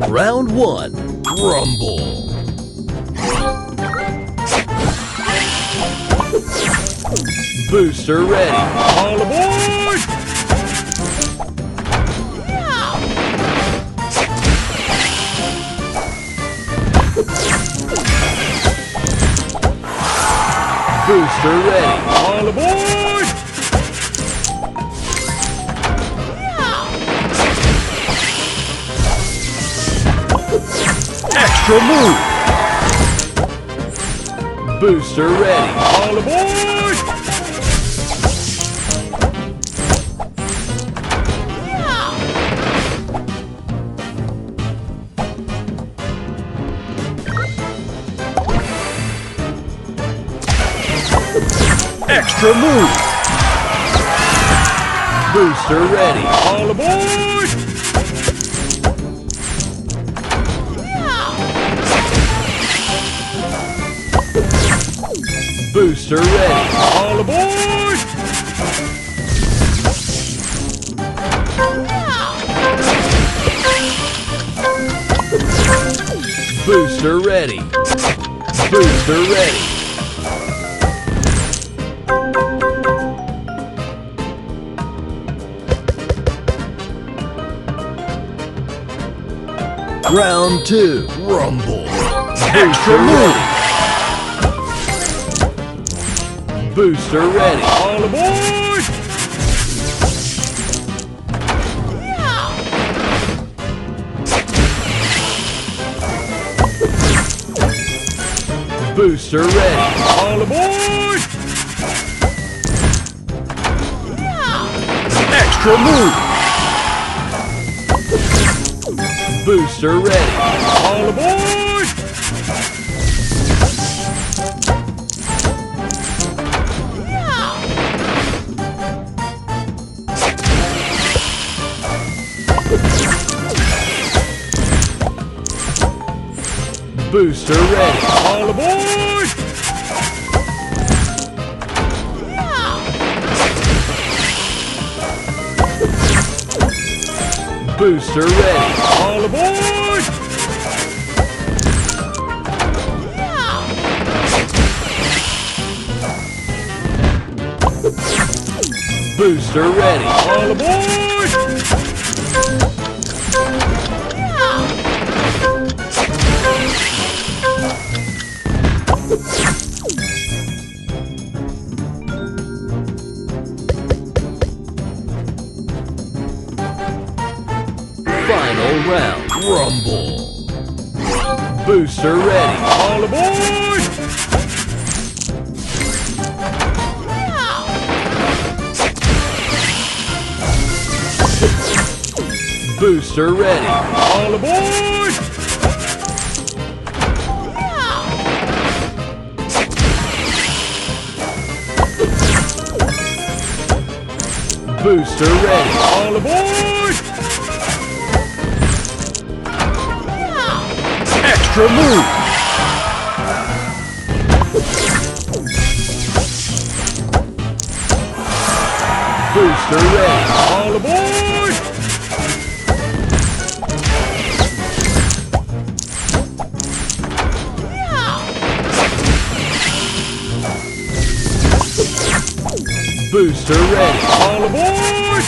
Round 1. Rumble. Booster ready. All aboard! Booster ready. All aboard! Extra move! Booster ready. All aboard! Extra move! Booster ready. All aboard! Booster ready. All aboard! Booster ready. Booster ready. Round 2. Rumble. Booster ready. Booster ready. All aboard! Booster ready. All aboard! Extra move! Booster ready. All aboard! Booster ready. All aboard! Booster ready. All aboard! Booster ready. All aboard! Final round. Rumble. Booster ready. All aboard! Booster ready. All aboard! Booster ready. All aboard! Extra move! Booster ready. All aboard! Booster ready. All aboard!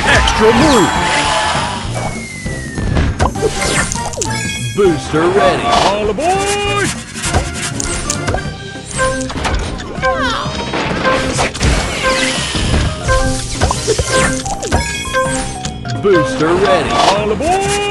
Extra move! Booster ready. All aboard! Booster ready. All aboard!